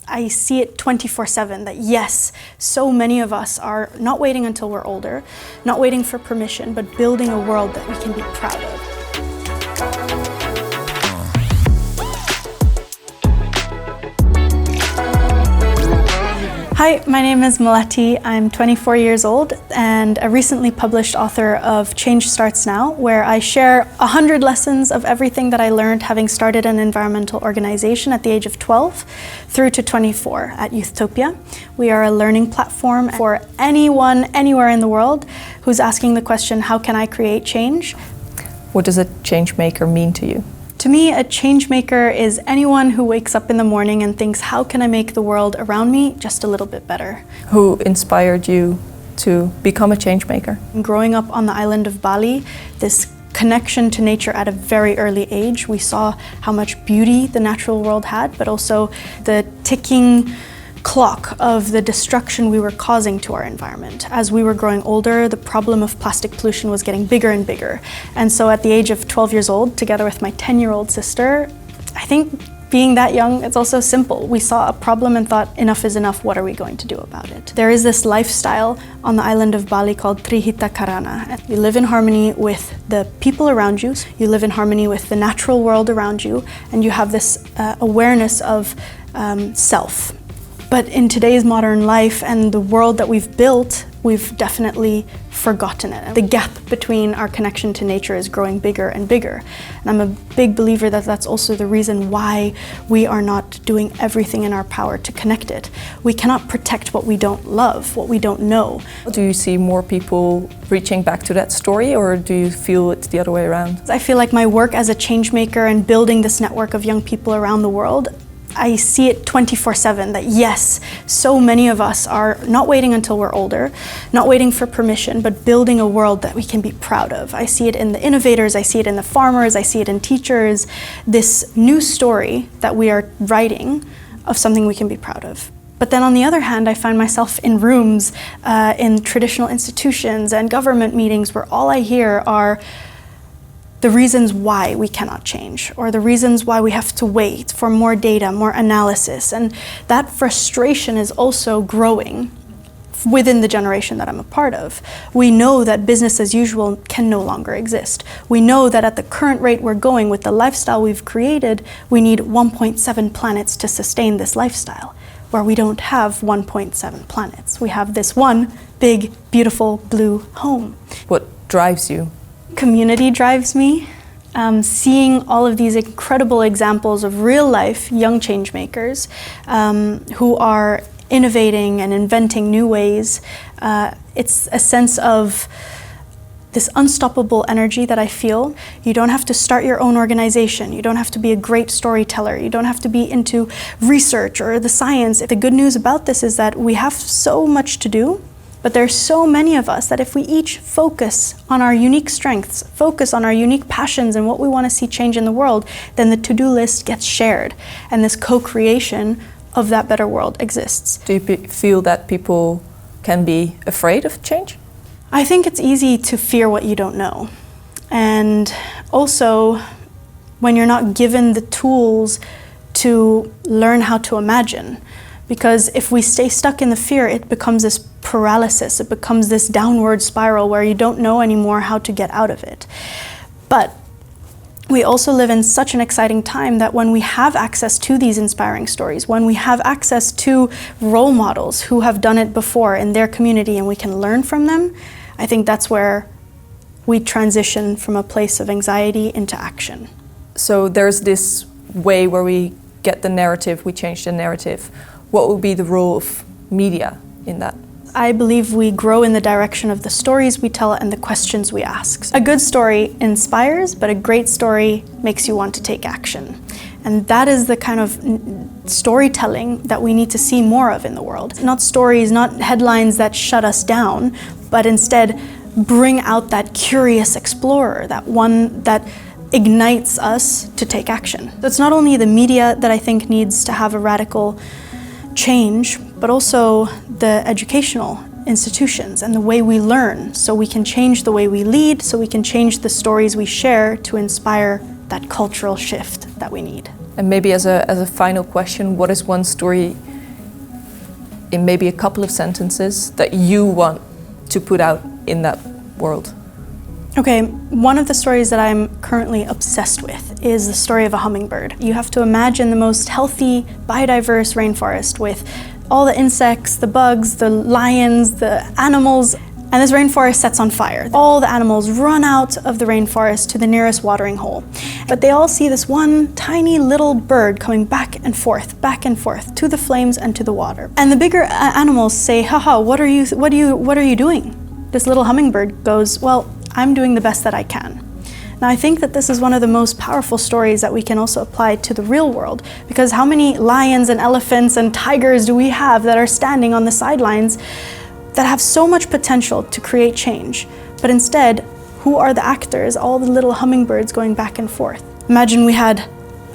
I see it 24/7 that yes, so many of us are not waiting until we're older, not waiting for permission, but building a world that we can be proud of. Hi, my name is Melati. I'm 24 years old and a recently published author of Change Starts Now, where I share 100 lessons of everything that I learned having started an environmental organization at the age of 12 through to 24 at Youthtopia. We are a learning platform for anyone, anywhere in the world who's asking the question, how can I create change? What does a change maker mean to you? To me, a change maker is anyone who wakes up in the morning and thinks, how can I make the world around me just a little bit better? Who inspired you to become a change maker? Growing up on the island of Bali, this connection to nature at a very early age, we saw how much beauty the natural world had, but also the ticking clock of the destruction we were causing to our environment. As we were growing older, the problem of plastic pollution was getting bigger and bigger. And so at the age of 12 years old, together with my 10-year-old sister, I think being that young, it's also simple. We saw a problem and thought, enough is enough, what are we going to do about it? There is this lifestyle on the island of Bali called Trihita Karana. You live in harmony with the people around you, you live in harmony with the natural world around you, and you have this awareness of self. But in today's modern life and the world that we've built, we've definitely forgotten it. The gap between our connection to nature is growing bigger and bigger. And I'm a big believer that that's also the reason why we are not doing everything in our power to connect it. We cannot protect what we don't love, what we don't know. Do you see more people reaching back to that story, or do you feel it's the other way around? I feel like my work as a change maker and building this network of young people around the world, I see it 24/7 that yes, so many of us are not waiting until we're older, not waiting for permission, but building a world that we can be proud of. I see it in the innovators, I see it in the farmers, I see it in teachers, this new story that we are writing of something we can be proud of. But then on the other hand, I find myself in rooms, in traditional institutions and government meetings where all I hear are the reasons why we cannot change, or the reasons why we have to wait for more data, more analysis. And that frustration is also growing within the generation that I'm a part of. We know that business as usual can no longer exist. We know that at the current rate we're going with the lifestyle we've created, we need 1.7 planets to sustain this lifestyle, where we don't have 1.7 planets. We have this one big, beautiful blue home. What drives you? Community drives me. Seeing all of these incredible examples of real life young change makers who are innovating and inventing new ways. It's a sense of this unstoppable energy that I feel. You don't have to start your own organization. You don't have to be a great storyteller. You don't have to be into research or the science. The good news about this is that we have so much to do. But there's so many of us that if we each focus on our unique strengths, focus on our unique passions and what we want to see change in the world, then the to-do list gets shared and this co-creation of that better world exists. Do you feel that people can be afraid of change? I think it's easy to fear what you don't know. And also, when you're not given the tools to learn how to imagine. Because if we stay stuck in the fear, it becomes this paralysis, it becomes this downward spiral where you don't know anymore how to get out of it. But we also live in such an exciting time that when we have access to these inspiring stories, when we have access to role models who have done it before in their community and we can learn from them, I think that's where we transition from a place of anxiety into action. So there's this way where we get the narrative, we change the narrative. What would be the role of media in that? I believe we grow in the direction of the stories we tell and the questions we ask. A good story inspires, but a great story makes you want to take action. And that is the kind of storytelling that we need to see more of in the world. Not stories, not headlines that shut us down, but instead bring out that curious explorer, that one that ignites us to take action. So it's not only the media that I think needs to have a radical change, but also the educational institutions and the way we learn, so we can change the way we lead, so we can change the stories we share to inspire that cultural shift that we need. And maybe as a final question, what is one story in maybe a couple of sentences that you want to put out in that world? Okay, one of the stories that I'm currently obsessed with is the story of a hummingbird. You have to imagine the most healthy, biodiverse rainforest with all the insects, the bugs, the lions, the animals, and this rainforest sets on fire. All the animals run out of the rainforest to the nearest watering hole. But they all see this one tiny little bird coming back and forth to the flames and to the water. And the bigger animals say, haha, what are you doing? This little hummingbird goes, well, I'm doing the best that I can. Now I think that this is one of the most powerful stories that we can also apply to the real world, because how many lions and elephants and tigers do we have that are standing on the sidelines that have so much potential to create change, but instead, who are the actors? All the little hummingbirds going back and forth. Imagine we had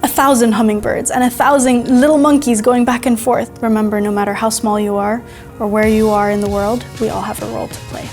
1,000 hummingbirds and 1,000 little monkeys going back and forth. Remember, no matter how small you are or where you are in the world, we all have a role to play.